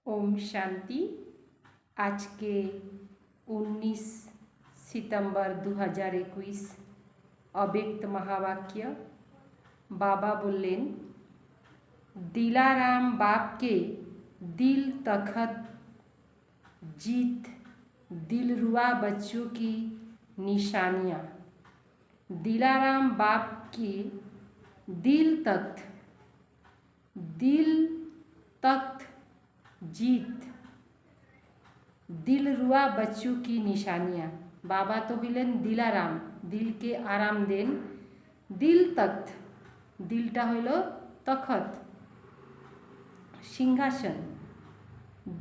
ओम शांति। आज के 19 सितंबर 2021 अव्यक्त महावाक्य बाबा बोलें, दिलाराम बाप के दिल तखत जीत दिलरुआ बच्चों की निशानियाँ। दिलाराम बाप की दिल तख्त जीत दिलरुआ बच्चों की निशानियाँ। बाबा तो हইলেন दिलाराम, दिल के आराम देन। दिल तख्त, दिलटा हইल तखत सिंहासन।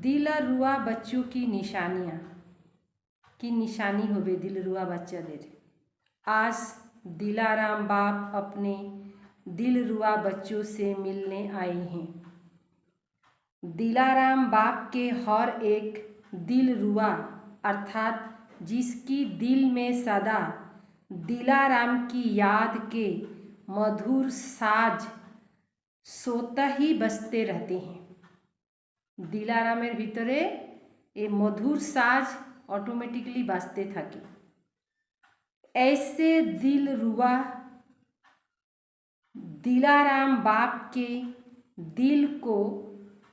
दिलरुआ बच्चों की निशानियाँ की निशानी होबे दिलरुआ बच्चादेर। आज दिलाराम बाप अपने दिलरुआ बच्चों से मिलने आए हैं। दिलाराम बाप के हर एक दिलरुआ अर्थात जिसकी दिल में सदा दिलाराम की याद के मधुर साज स्वतः ही बजते रहते हैं। दिलारामेर भीतरे ये मधुर साज ऑटोमेटिकली बाजते থাকে। ऐसे दिलरुआ दिलाराम बाप के दिल को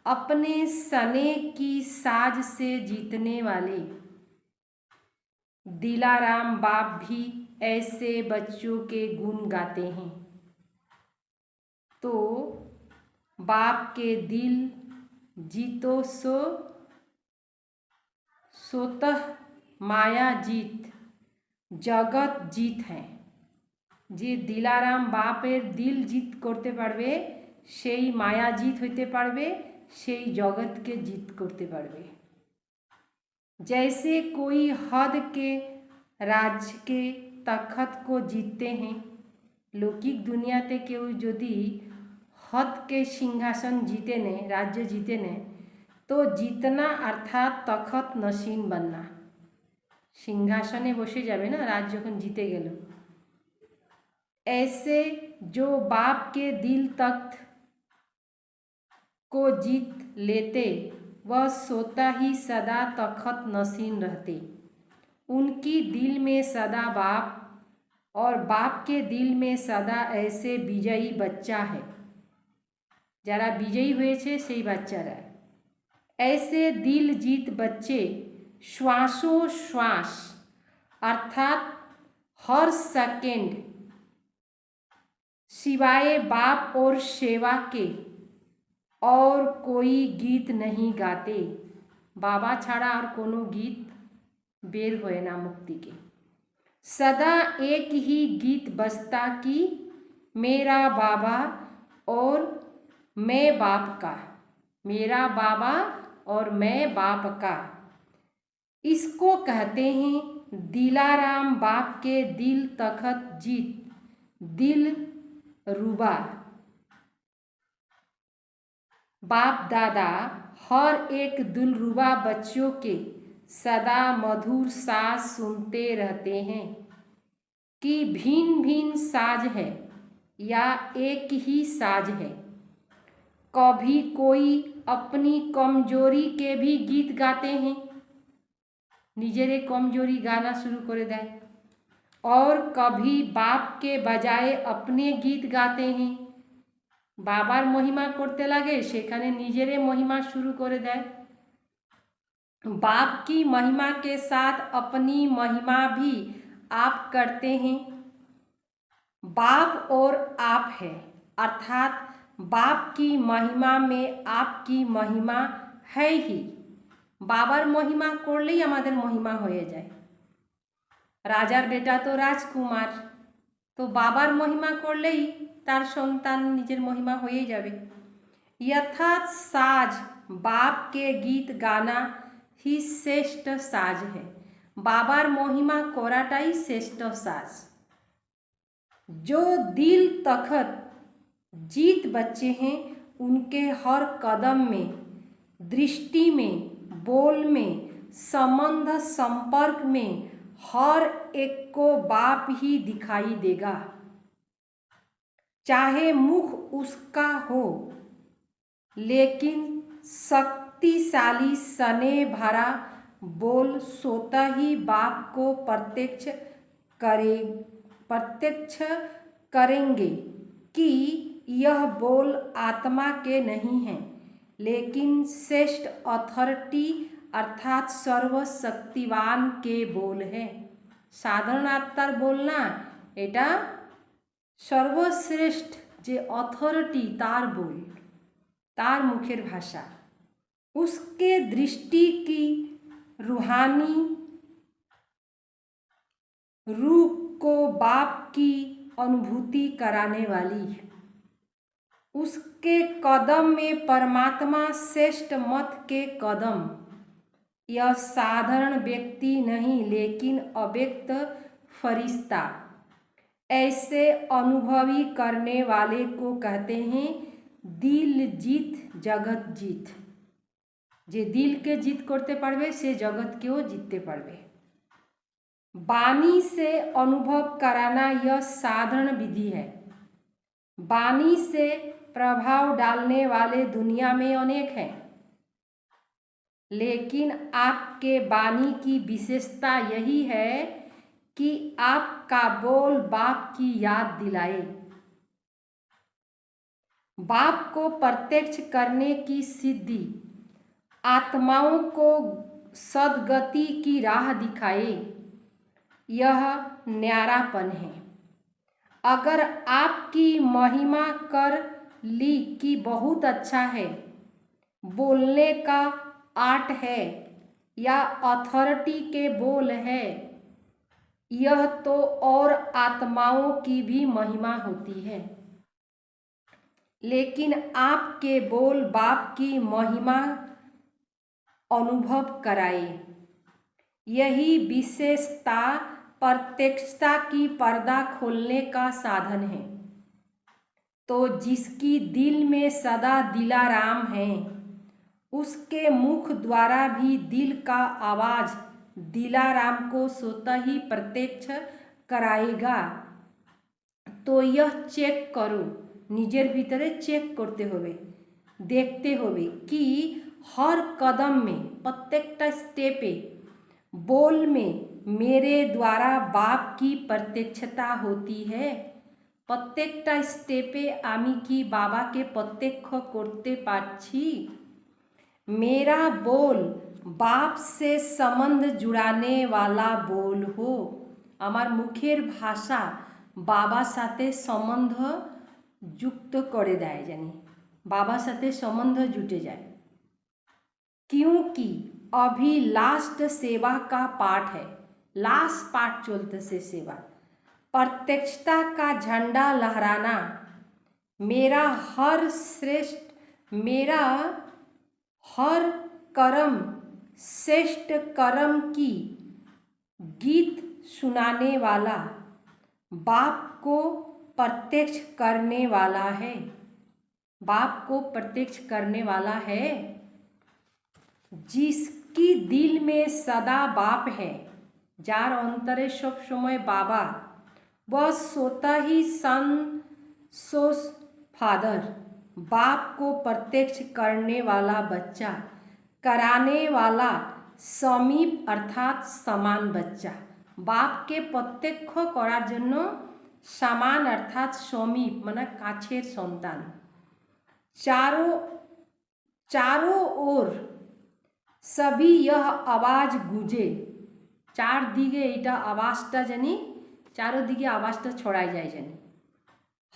अपने सने की साज से जीतने वाले दिलाराम बाप भी ऐसे बच्चों के गुण गाते हैं। तो बाप के दिल जीतो सो स्वतः माया जीत जगत जीत है। जे दिलाराम बापेर दिल जीत करते पारबे सेई माया जीत होते पारबे, सेई जगत के जीत करते पारबे। जैसे कोई हद के राज के तखत को जीतते हैं, लौकिक दुनियाते केउ यदि हद के सिंहासन जीते ने, राज्य जीते ने, तो जीतना अर्थात तखत नसीन बनना। सिंहासने बसे जाबे ना राज जखन जीते गेल। ऐसे जो बाप के दिल तख्त को जीत लेते वह स्वतः ही सदा तखत नसीन रहते। उनकी दिल में सदा बाप और बाप के दिल में सदा ऐसे विजयी बच्चा है। जरा विजयी हुए छे सेई बाच्चारा। ऐसे दिल जीत बच्चे श्वासोश्वास अर्थात हर सेकेंड सिवाय बाप और सेवा के और कोई गीत नहीं गाते। बाबा छाड़ा और कोनो गीत बेर होए ना मुक्ति के। सदा एक ही गीत बजता कि मेरा बाबा और मैं बाप का, मेरा बाबा और मैं बाप का। इसको कहते हैं दिलाराम बाप के दिल तखत जीत दिल रुबा। बाप दादा हर एक दिलरुबा बच्चों के सदा मधुर साज सुनते रहते हैं कि भिन्न भिन्न साज है या एक ही साज है। कभी कोई अपनी कमजोरी के भी गीत गाते हैं, निजेरे कमजोरी गाना शुरू कर दे, और कभी बाप के बजाय अपने गीत गाते हैं। बाबार महिमा करते लगे सेखाने निजेरे महिमा शुरू कर दे। बाप की महिमा के साथ अपनी महिमा भी आप करते हैं। बाप और आप है अर्थात बाप की महिमा में आपकी महिमा है ही। बाबार महिमा करलेई आमादेर महिमा होये जाए। राजार बेटा तो राजकुमार, तो बाबार महिमा करलेई तार सन्तान निजेर महिमा होये जाबे। यथार्थ साज बाप के गीत गाना ही श्रेष्ठ साज है। बाबार महिमा कराटाई श्रेष्ठ साज। जो दिल तखत जीत बच्चे हैं उनके हर कदम में, दृष्टि में, बोल में, संबंध संपर्क में हर एक को बाप ही दिखाई देगा। चाहे मुख उसका हो लेकिन शक्तिशाली स्नेह भरा बोल स्वतः ही बाप को प्रत्यक्ष करेंगे कि यह बोल आत्मा के नहीं हैं, लेकिन श्रेष्ठ अथॉरिटी अर्थात सर्वशक्तिवान के बोल है। साधारण आत्मार बोल ना, एटा सर्वश्रेष्ठ जे अथॉरिटी तार बोल, तार मुखेर भाषा, उसके दृष्टि की रूहानी रूह को बाप की अनुभूति कराने वाली, उसके कदम में परमात्मा श्रेष्ठ मत के कदम। यह साधारण व्यक्ति नहीं, लेकिन अव्यक्त फरिश्ता। ऐसे अनुभवी करने वाले को कहते हैं दिल जीत जगत जीत। जे दिल के जीत करते पारबे से जगत केও जीतते पारबे। वाणी से अनुभव कराना यह साधारण विधि है। वाणी से प्रभाव डालने वाले दुनिया में अनेक हैं, लेकिन आपके वाणी की विशेषता यही है कि आपका बोल बाप की याद दिलाए। बाप को प्रत्यक्ष करने की सिद्धि आत्माओं को सद्गति की राह दिखाए, यह न्यारापन है। अगर आपकी महिमा कर ली कि बहुत अच्छा है, बोलने का आर्ट है या अथॉरिटी के बोल है, यह तो और आत्माओं की भी महिमा होती है। लेकिन आपके बोल बाप की महिमा अनुभव कराए, यही विशेषता प्रत्यक्षता की पर्दा खोलने का साधन है। तो जिसकी दिल में सदा दिलाराम है, उसके मुख द्वारा भी दिल का आवाज दिलाराम को स्वतः ही प्रत्यक्ष कराएगा। तो यह चेक करो, निजेर भीतरे चेक करते होवे, देखते होवे कि हर कदम में प्रत्येक स्टेपे बोल में मेरे द्वारा बाप की प्रत्यक्षता होती है। प्रत्येक स्टेपे आमी की बाबा के प्रत्यक्ष करते पारछि। मेरा बोल बाप से संबंध जुड़ाने वाला बोल हो। आमार मुखेर भाषा बाबा साथे सम्बन्ध जुक्त करे देय, जानी बाबा साथे सम्बन्ध जुटे जाए। क्योंकि अभी लास्ट सेवा का पाठ है, लास्ट पाठ चलते से सेवा, प्रत्यक्षता का झंडा लहराना। मेरा हर कर्म श्रेष्ठ कर्म की गीत सुनाने वाला बाप को प्रत्यक्ष करने वाला है। बाप को प्रत्यक्ष करने वाला है। जिसकी दिल में सदा बाप है, जार अंतरे सब समय बाबा, वह स्वतः ही सन सोस फादर, बाप को प्रत्यक्ष करने वाला बच्चा, कराने वाला समीप अर्थात समान बच्चा। बाप के प्रत्यक्ष करार जन्य समान अर्थात समीप माने काछेर सन्तान। चारों ओर सभी यह आवाज गूंजे, चार दिगे एटा आवाजटा जानी चारों दिगे आवाजटा छड़ाई जाए जानी।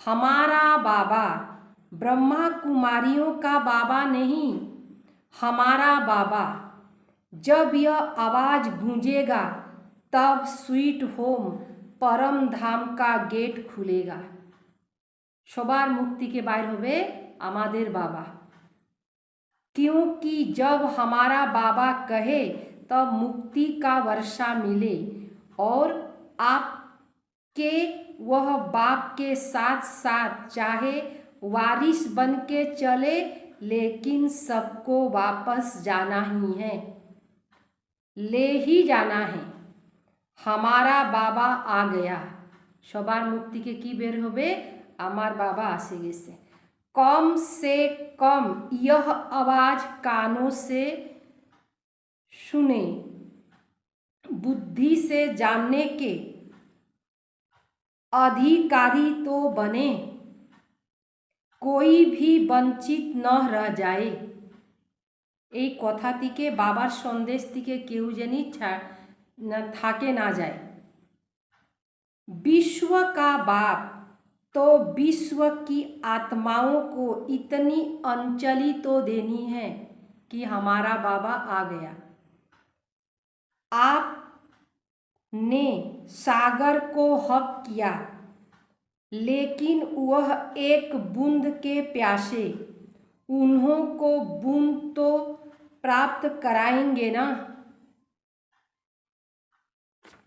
हमारा बाबा ब्रह्मा कुमारियों का बाबा नहीं, हमारा बाबा। जब यह आवाज गूंजेगा तब स्वीट होम परम धाम का गेट खुलेगा। सबार मुक्ति के बाहर होवे आमादेर बाबा। क्योंकि जब हमारा बाबा कहे तब मुक्ति का वर्षा मिले और आपके वह बाप के साथ साथ चाहे वारिस बन के चले, लेकिन सबको वापस जाना ही है, ले ही जाना है। हमारा बाबा आ गया। सबार मुक्ति के की बेर होबे आमार बाबा आसे गेছে। कम से कम यह आवाज कानों से सुने, बुद्धि से जानने के अधिकारी तो बने, कोई भी वंचित न रह जाए। এই কথা থেকে বাবার সন্দেশ থেকে কেউ যেন থাকে না যায়। विश्व का बाप तो विश्व की आत्माओं को इतनी अंजलि तो देनी है कि हमारा बाबा आ गया। आपने सागर को हक किया, लेकिन वह एक बूंद के प्यासे, उन्हों को बूंद तो प्राप्त कराएंगे ना।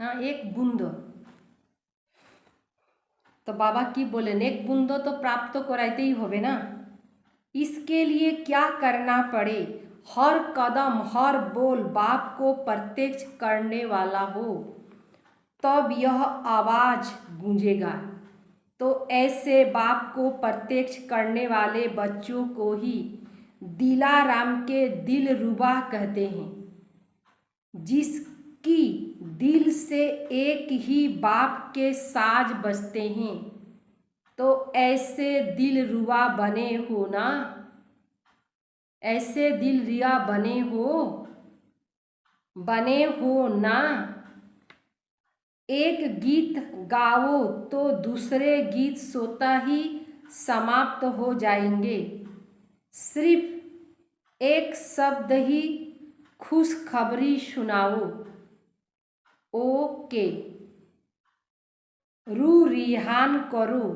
हाँ, एक बूंद तो बाबा की बोले एक बूंद तो प्राप्त तो कराते ही होवे ना। इसके लिए क्या करना पड़े, हर कदम हर बोल बाप को प्रत्यक्ष करने वाला हो, तब यह आवाज गूंजेगा। तो ऐसे बाप को प्रत्यक्ष करने वाले बच्चों को ही दिलाराम के दिलरुबा कहते हैं। जिसकी दिल से एक ही बाप के साज बजते हैं, तो ऐसे दिलरुबा बने हो ना, ऐसे दिलरिया बने हो ना। एक गीत गाओ तो दूसरे गीत सोता ही समाप्त हो जाएंगे। सिर्फ एक शब्द ही खुशखबरी सुनाओ, ओके रू रिहान करो,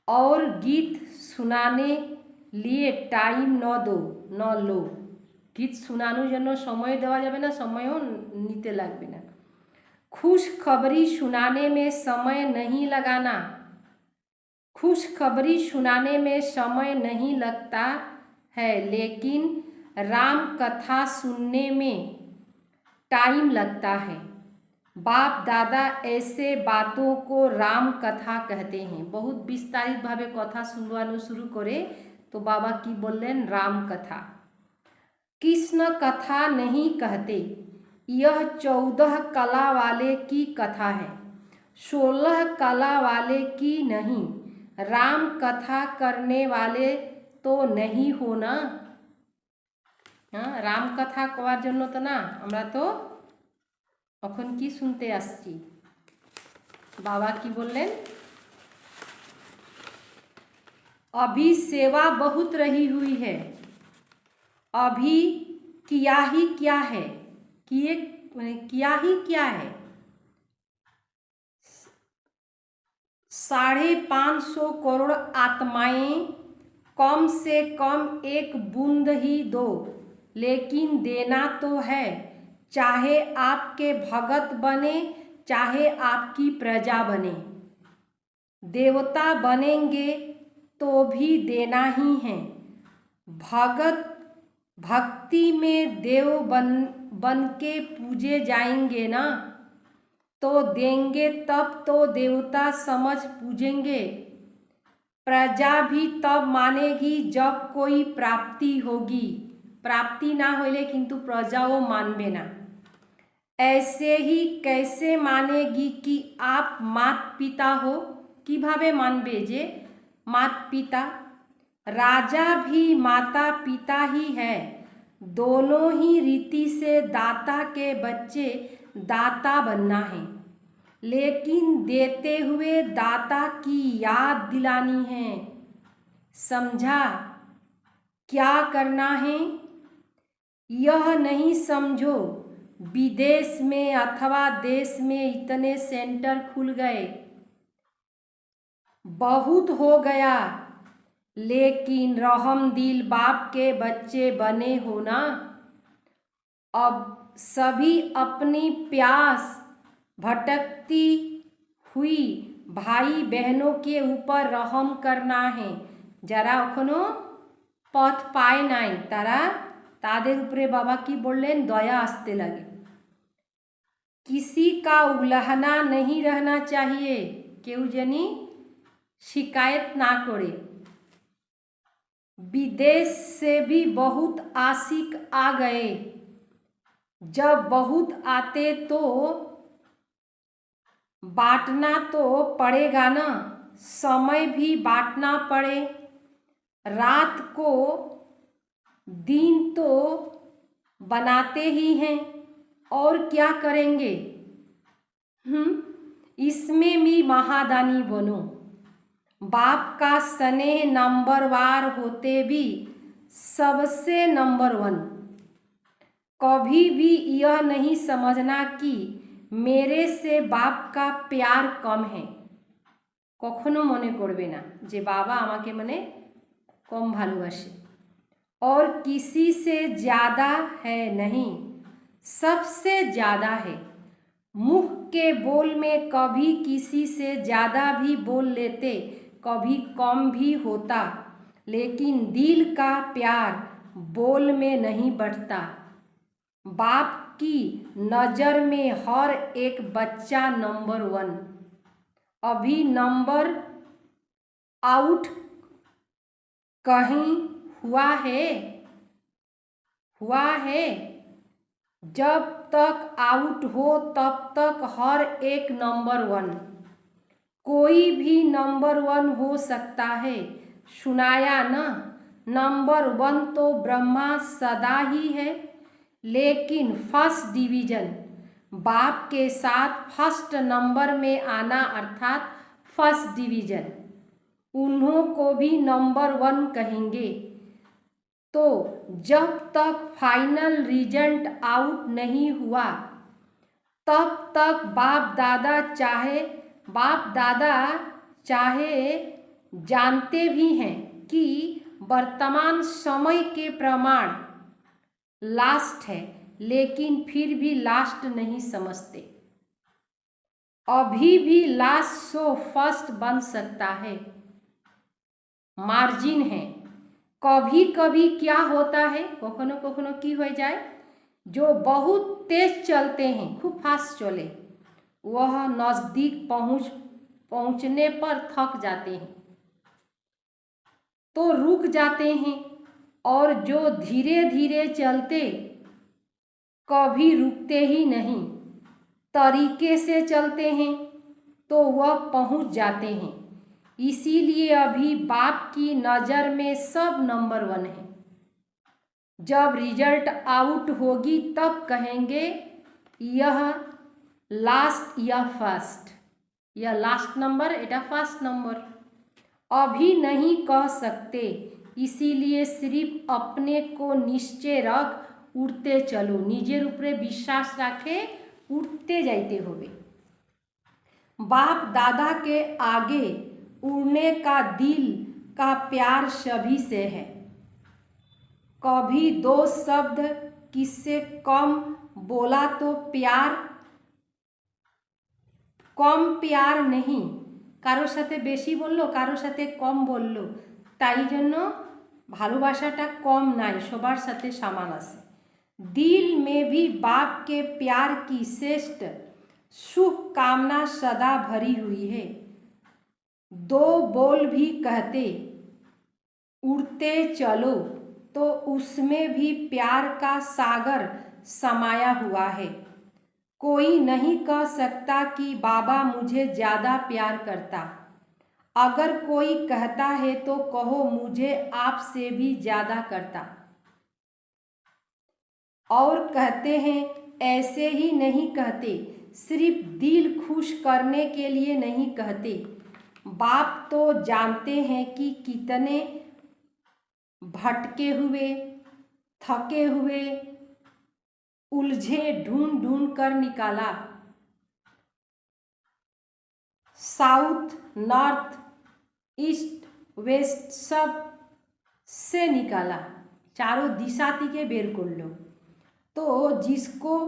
और गीत सुनाने लिए टाइम न लो। गीत सुनानोर जन्य समय देवा जाबे ना, समयो नीते लागबे ना। खुशखबरी सुनाने में समय नहीं लगाना, खुशखबरी सुनाने में समय नहीं लगता है, लेकिन राम कथा सुनने में टाइम लगता है। बाप दादा ऐसे बातों को राम कथा कहते हैं। बहुत विस्तारित भावे कथा सुनवानो शुरू करे तो बाबा की बोलें राम कथा। कृष्ण कथा नहीं कहते, यह 14 कला वाले की कथा है, 16 कला वाले की नहीं। राम कथा करने वाले तो नहीं हो ना। हाँ, राम कथा कवार जन्य तो ना, আমরা তো এখন কি শুনতে আসছি। बाबा की बोलें अभी सेवा बहुत रही हुई है, अभी किया ही क्या है, किया ही क्या है। 550 करोड़ आत्माएं, कम से कम एक बूंद ही दो, लेकिन देना तो है, चाहे आपके भगत बने चाहे आपकी प्रजा बने। देवता बनेंगे तो भी देना ही है। भक्ति में देव बन के पूजे जाएंगे ना, तो देंगे तब तो देवता समझ पूजेंगे। प्रजा भी तब मानेगी जब कोई प्राप्ति होगी, प्राप्ति ना होले किंतु प्रजाओं मानबे ना। ऐसे ही कैसे मानेगी कि आप मात पिता हो, किभावे मानबे जे मात पिता। राजा भी माता पिता ही है, दोनों ही रीति से दाता के बच्चे दाता बनना है, लेकिन देते हुए दाता की याद दिलानी है। समझा क्या करना है? यह नहीं समझो विदेश में अथवा देश में इतने सेंटर खुल गए, बहुत हो गया, लेकिन रहम दिल बाप के बच्चे बने हो ना। अब सभी अपनी प्यास भटकती हुई भाई बहनों के ऊपर रहम करना है। যারা এখনো পথ পায় নাই তারা তাদের উপরে বাবা কি বললেন দয়া আসতে লাগে। किसी का उल्लहना नहीं रहना चाहिए, কেউ যেন शिकायत ना करे। विदेश से भी बहुत आशिक आ गए, जब बहुत आते तो बांटना तो पड़ेगा ना, समय भी बांटना पड़े, रात को दिन तो बनाते ही हैं, और क्या करेंगे। इसमें भी महादानी बनो। बाप का स्नेह नंबरवार होते भी सबसे नंबर 1। कभी भी यह नहीं समझना कि मेरे से बाप का प्यार कम है। कखनो मने करबे ना जे बाबा आमाके मने कम भालोबासे, और किसी से ज़्यादा है नहीं, सबसे ज़्यादा है। मुख के बोल में कभी किसी से ज़्यादा भी बोल लेते, कभी कम भी होता, लेकिन दिल का प्यार बोल में नहीं बढ़ता। बाप की नज़र में हर एक बच्चा नंबर 1। अभी नंबर आउट कहीं हुआ है? जब तक आउट हो तब तक हर एक नंबर 1। कोई भी नंबर 1 हो सकता है, सुनाया ना। नंबर 1 तो ब्रह्मा सदा ही है, लेकिन फर्स्ट डिवीज़न बाप के साथ फर्स्ट नंबर में आना अर्थात फर्स्ट डिवीज़न, उन्हों को भी नंबर 1 कहेंगे। तो जब तक फाइनल रिजल्ट आउट नहीं हुआ तब तक बाप दादा चाहे जानते भी हैं कि वर्तमान समय के प्रमाण लास्ट है, लेकिन फिर भी लास्ट नहीं समझते। अभी भी लास्ट शो फर्स्ट बन सकता है, मार्जिन है। कभी कभी क्या होता है, कखनो कखनो की हो जाए, जो बहुत तेज चलते हैं, खूब फास्ट चले, वह नज़दीक पहुंचने पर थक जाते हैं तो रुक जाते हैं, और जो धीरे धीरे चलते कभी रुकते ही नहीं, तरीके से चलते हैं तो वह पहुंच जाते हैं। इसीलिए अभी बाप की नज़र में सब नंबर 1 है। जब रिजल्ट आउट होगी तब कहेंगे यह लास्ट या फर्स्ट, यह लास्ट नंबर, एटा फर्स्ट नंबर। अभी नहीं कह सकते, इसीलिए सिर्फ अपने को निश्चय रख उड़ते चलो, निजेर उपरे विश्वास रखे उड़ते जाते होबे। बाप दादा के आगे उड़ने का दिल का प्यार सभी से है। कभी 2 शब्द किससे कम बोला तो कम प्यार नहीं, कारो साथे बेशी बोललो, कारो साथे कम बोललो, ताई जन्नो भालोबासाटा कम नाई, सबार साथे समान आछे। दिल में भी बाप के प्यार की श्रेष्ठ शुभ कामना सदा भरी हुई है। 2 बोल भी कहते उड़ते चलो तो उसमें भी प्यार का सागर समाया हुआ है। कोई नहीं कह सकता कि बाबा मुझे ज़्यादा प्यार करता। अगर कोई कहता है तो कहो मुझे आपसे भी ज़्यादा करता। और कहते हैं, ऐसे ही नहीं कहते, सिर्फ दिल खुश करने के लिए नहीं कहते। बाप तो जानते हैं कि कितने भटके हुए, थके हुए, उलझे ढूंढ ढूंढ कर निकाला। साउथ, नॉर्थ, ईस्ट, वेस्ट सब से निकाला, चारों दिशा के बेर कर लो। तो जिसको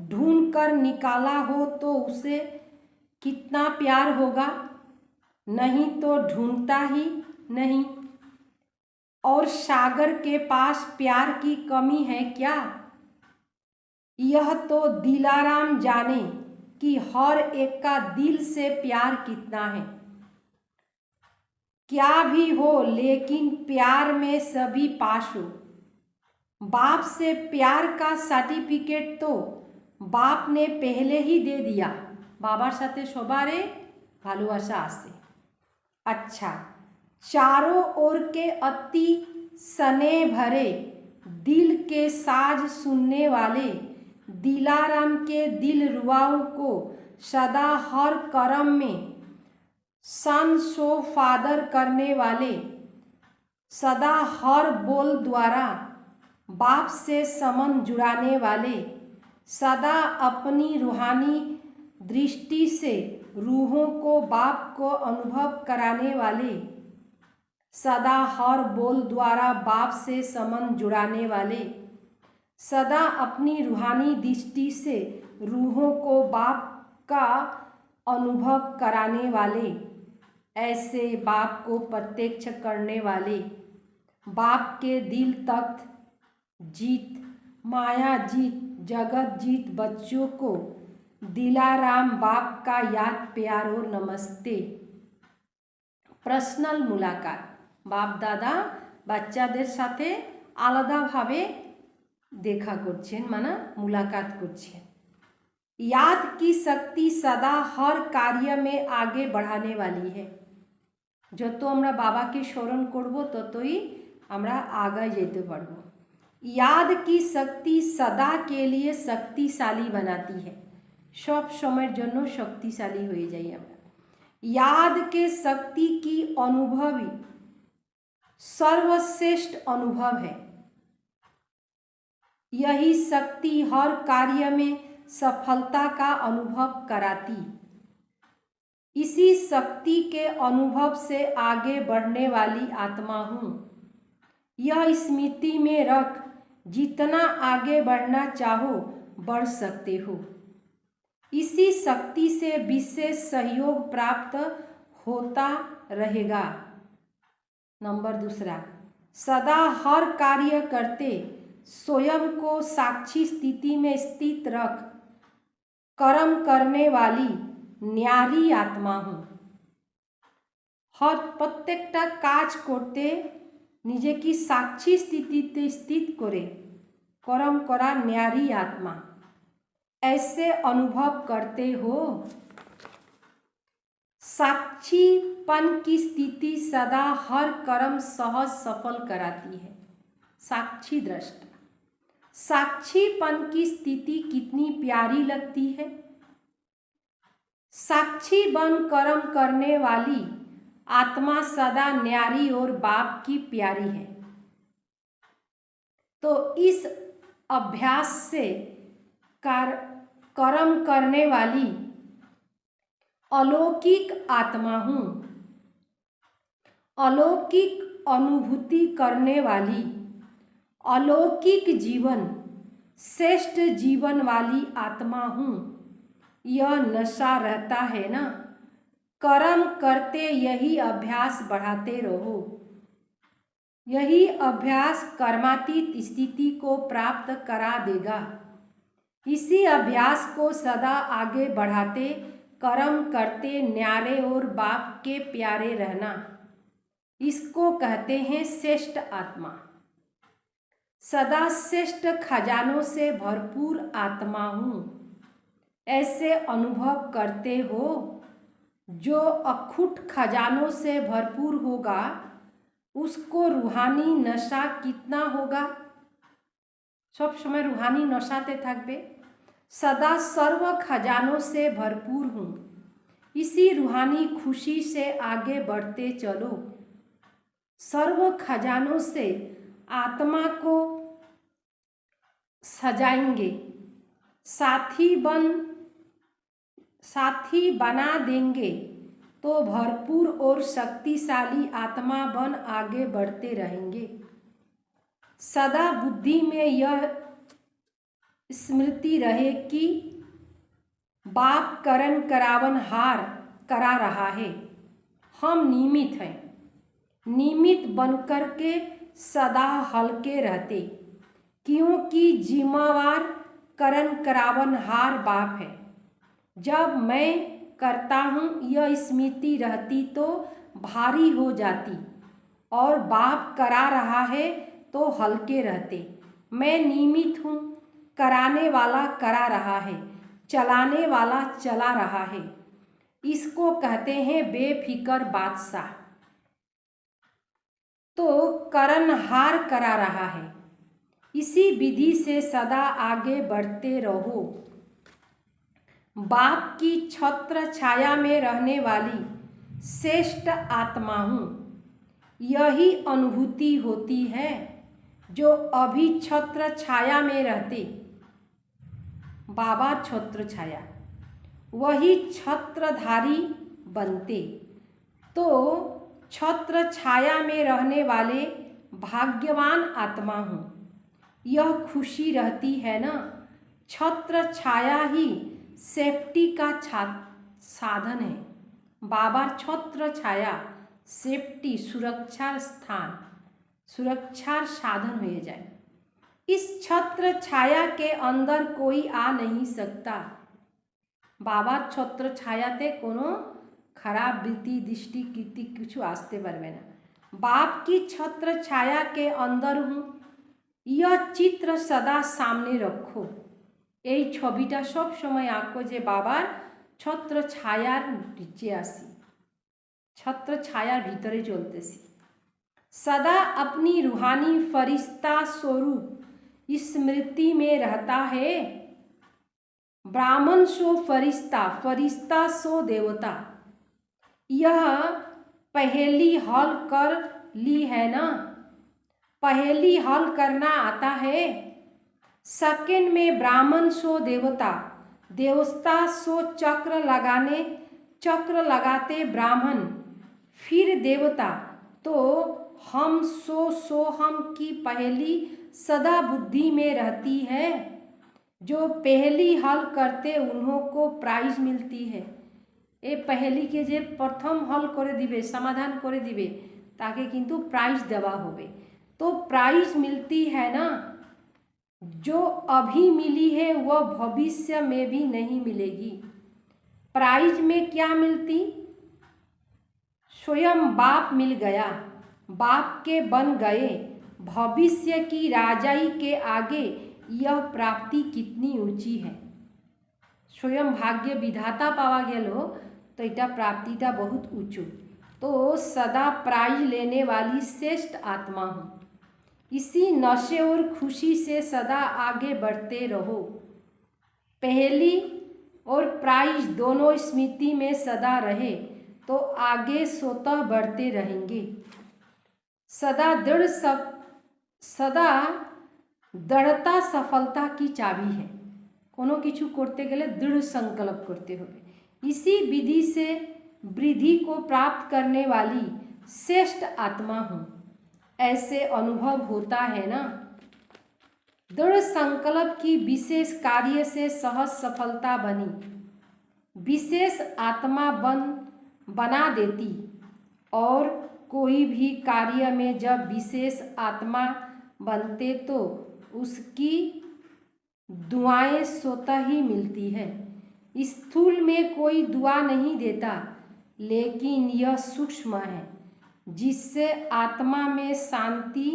ढूंढ कर निकाला हो तो उसे कितना प्यार होगा, नहीं तो ढूंढता ही नहीं। और सागर के पास प्यार की कमी है क्या? यह तो दिलाराम जाने कि हर एक का दिल से प्यार कितना है। क्या भी हो लेकिन प्यार में सभी पास हो। बाप से प्यार का सर्टिफिकेट तो बाप ने पहले ही दे दिया। बाबार साथे सबारे भालोबासा आछे। अच्छा, चारों ओर के अति सने भरे दिल के साज सुनने वाले दिलाराम के दिल रुआओं को सदा हर कर्म में सन सो फादर करने वाले, सदा हर बोल द्वारा बाप से समन जुड़ाने वाले, सदा अपनी रूहानी दृष्टि से रूहों को बाप को अनुभव कराने वाले, सदा हर बोल द्वारा बाप से समन जुड़ाने वाले, सदा अपनी रूहानी दृष्टि से रूहों को बाप का अनुभव कराने वाले, ऐसे बाप को प्रत्यक्ष करने वाले, बाप के दिल तख्त जीत, माया जीत, जगत जीत बच्चों को दिलाराम बाप का याद प्यार और नमस्ते। पर्सनल मुलाकात, बाप दादा बाच्चादेर साथे आलादा भावे देखा करछेन, माना मुलाकात करछेन। याद की शक्ति सदा हर कार्य में आगे बढ़ाने वाली है। যত আমরা বাবাকে স্মরণ করব ততই আমরা आगे যেতে পারবো। याद की शक्ति सदा के लिए शक्तिशाली बनाती है। सब समयर जन्य शक्तिशाली हो जाई আমরা। याद के शक्ति की अनुभवी सर्वश्रेष्ठ अनुभव है। यही शक्ति हर कार्य में सफलता का अनुभव कराती। इसी शक्ति के अनुभव से आगे बढ़ने वाली आत्मा हूँ। यह स्मृति में रख, जितना आगे बढ़ना चाहो बढ़ सकते हो। इसी शक्ति से विशेष सहयोग प्राप्त होता रहेगा। नंबर दूसरा, सदा हर कार्य करते स्वयं को साक्षी स्थिति में स्थित रख, कर्म करने वाली न्यारी आत्मा हूँ। हर प्रत्येकटा काज करते निजे की साक्षी स्थितिते स्थित करे कर्म करा न्यारी आत्मा, ऐसे अनुभव करते हो। साक्षीपन की स्थिति सदा हर कर्म सहज सफल कराती है। साक्षी दृष्टा, साक्षीपन की स्थिति कितनी प्यारी लगती है। साक्षी बन कर्म करने वाली आत्मा सदा न्यारी और बाप की प्यारी है। तो इस अभ्यास से कर्म करने वाली अलौकिक आत्मा हूँ। अलौकिक अनुभूति करने वाली, अलौकिक जीवन, श्रेष्ठ जीवन वाली आत्मा हूँ। यह नशा रहता है ना, कर्म करते यही अभ्यास बढ़ाते रहो। यही अभ्यास कर्मातीत स्थिति को प्राप्त करा देगा। इसी अभ्यास को सदा आगे बढ़ाते कर्म करते न्यारे और बाप के प्यारे रहना, इसको कहते हैं श्रेष्ठ आत्मा। सदा श्रेष्ठ खजानों से भरपूर आत्मा हूँ, ऐसे अनुभव करते हो। जो अखुट खजानों से भरपूर होगा उसको रूहानी नशा कितना होगा। सब समय रूहानी नशाते थाकबे। सदा सर्व खजानों से भरपूर हूँ, इसी रूहानी खुशी से आगे बढ़ते चलो। सर्व खजानों से आत्मा को सजाएंगे, साथी बना देंगे तो भरपूर और शक्तिशाली आत्मा बन आगे बढ़ते रहेंगे। सदा बुद्धि में यह स्मृति रहे कि बाप करण करावन हार करा रहा है। हम निमित्त हैं। निमित्त बनकर के सदा हल्के रहते, क्योंकि जिम्मेवार करण करावन हार बाप है। जब मैं करता हूँ यह स्मृति रहती तो भारी हो जाती और बाप करा रहा है तो हल्के रहते। मैं नियमित हूँ, कराने वाला करा रहा है, चलाने वाला चला रहा है। इसको कहते हैं बेफिक्र बादशाह। तो करनहार करा रहा है। इसी विधि से सदा आगे बढ़ते रहो। बाप की छत्र छाया में रहने वाली श्रेष्ठ आत्मा हूँ। यही अनुभूति होती है जो अभी छत्र छाया में रहते। बाबा छत्र छाया, वही छत्रधारी बनते। तो छत्र छाया में रहने वाले भाग्यवान आत्मा हूँ। यह खुशी रहती है ना। छत्र छाया ही सेफ्टी का साधन है। बाबा छत्र छाया सेफ्टी, सुरक्षा स्थान, सुरक्षा साधन हो जाए। इस छत्र छाया के अंदर कोई आ नहीं सकता। बाबा छत्र छायाते कोनो खराब वृत्ति दृष्टि कीर्ति कुछ आस्ते पारबे ना। बाप की छत्र छाया के अंदर हूँ, यह चित्र सदा सामने रखो। এই ছবিটা সব সময় আঁকো যে বাবার ছত্র ছায়ার নিচে আসি, ছত্র ছায়ার ভিতরে চলতেছি। सदा अपनी रूहानी फरिश्ता स्वरूप स्मृति में रहता है। ब्राह्मण सो फरिश्ता, फरिश्ता सो देवता। यह पहेली हल कर ली है ना। पहेली हल करना आता है। सेकंड में ब्राह्मण सो देवता, देवता सो चक्र लगाते ब्राह्मण, फिर देवता। तो हम सो हम की पहेली सदा बुद्धि में रहती है। जो पहेली हल करते उन्हों को प्राइज मिलती है। ये पहेली के जे प्रथम हल करे दिबे, समाधान करे दिबे, ताके किंतु प्राइज देवा होबे। तो प्राइज मिलती है ना। जो अभी मिली है वह भविष्य में भी नहीं मिलेगी। प्राइज में क्या मिलती? स्वयं बाप मिल गया, बाप के बन गए। भविष्य की राजाई के आगे यह प्राप्ति कितनी ऊंची है। स्वयं भाग्य विधाता पावा गेलो तो इटा प्राप्तिटा बहुत ऊंचू। तो सदा प्राइज लेने वाली श्रेष्ठ आत्मा हूँ। इसी नशे और खुशी से सदा आगे बढ़ते रहो। पहेली और प्राइज दोनों स्मृति में सदा रहे तो आगे स्वतः बढ़ते रहेंगे। सदा दृढ़ता सफलता की चाबी है। कोनो किछु करते गेले दृढ़ संकल्प करते होबे। इसी विधि से वृद्धि को प्राप्त करने वाली श्रेष्ठ आत्मा हूँ, ऐसे अनुभव होता है ना। दृढ़ संकल्प की विशेष कार्य से सहज सफलता बनी, विशेष आत्मा बना देती। और कोई भी कार्य में जब विशेष आत्मा बनते तो उसकी दुआएं स्वतः ही मिलती है। स्थूल में कोई दुआ नहीं देता, लेकिन यह सूक्ष्म है जिससे आत्मा में शांति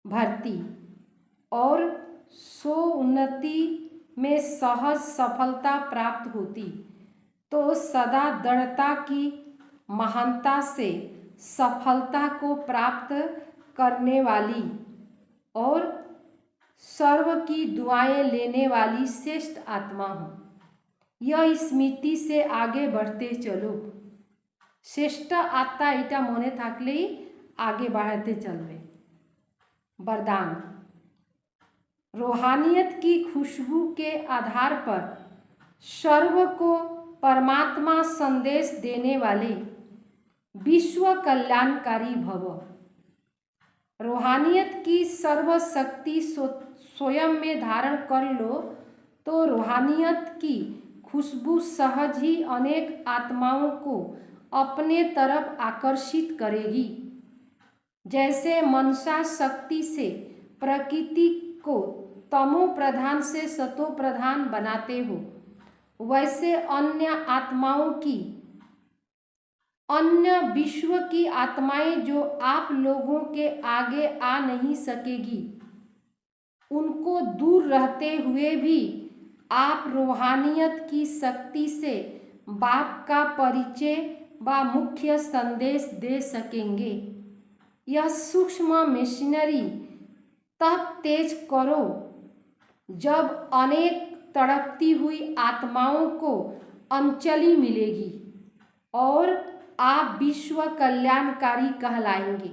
भरती और उन्नति में सहज सफलता प्राप्त होती। तो सदा दृढ़ता की महानता से सफलता को प्राप्त करने वाली और सर्व की दुआएं लेने वाली श्रेष्ठ आत्मा हूँ। यह स्मृति से आगे बढ़ते चलो। श्रेष्ठ आत्मा इटा मने थाकले ही आगे बढ़ते चलबे। वरदान। रूहानियत की खुशबू के आधार पर सर्व को परमात्मा संदेश देने वाले विश्व कल्याणकारी भव। रूहानियत की सर्वशक्ति स्वयं में धारण कर लो तो रूहानियत की खुशबू सहज ही अनेक आत्माओं को अपने तरफ आकर्षित करेगी। जैसे मनसा शक्ति से प्रकृति को तमो प्रधान से सतो प्रधान बनाते हो, वैसे अन्य आत्माओं की अन्य विश्व की आत्माएं जो आप लोगों के आगे आ नहीं सकेगी, उनको दूर रहते हुए भी आप रूहानियत की शक्ति से बाप का परिचय व मुख्य संदेश दे सकेंगे। यह सूक्ष्म मशीनरी तब तेज करो जब अनेक तड़पती हुई आत्माओं को अंजलि मिलेगी और आप विश्व कल्याणकारी कहलाएंगे।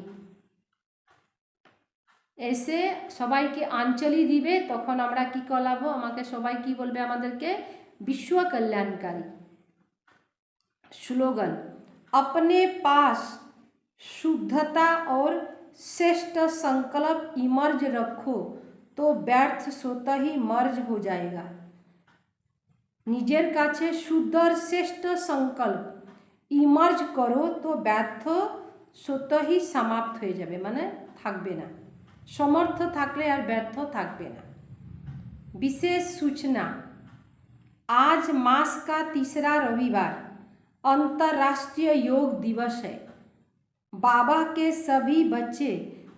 ऐसे সবাইকে আঞ্চলি দিবে, তখন আমরা কি কলাবো, আমাকে সবাই কি বলবে, আমাদেরকে विश्व कल्याणकारी। स्लोगन, अपने पास शुद्धता और श्रेष्ठ संकल्प इमर्ज रखो तो व्यर्थ स्वतः ही मर्ज हो जाएगा। निजेर काछे शुद्ध और श्रेष्ठ संकल्प इमर्ज करो तो व्यर्थ स्वतः ही समाप्त हो जाए, माने थाकबे ना, समर्थ थाकले और व्यर्थ थाकबे ना। विशेष सूचना, आज मास का तीसरा रविवार अंतर्राष्ट्रीय योग दिवस है। बाबा के सभी बच्चे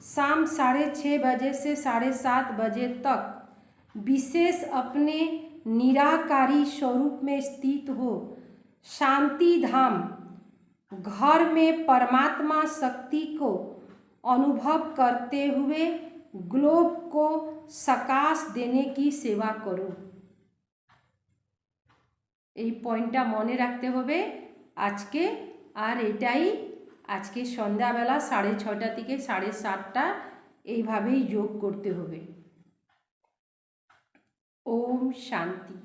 शाम 6:30 बजे से 7:30 बजे तक विशेष अपने निराकारी स्वरूप में स्थित हो शांति धाम घर में परमात्मा शक्ति को अनुभव करते हुए ग्लोब को सकाश देने की सेवा करो। এই পয়েন্টটা মনে রাখতে হবে আজকে। আর এটাই আজকে সন্ধ্যাবেলা 6:30 থেকে 7:30 এইভাবেই যোগ করতে হবে। ওম শান্তি।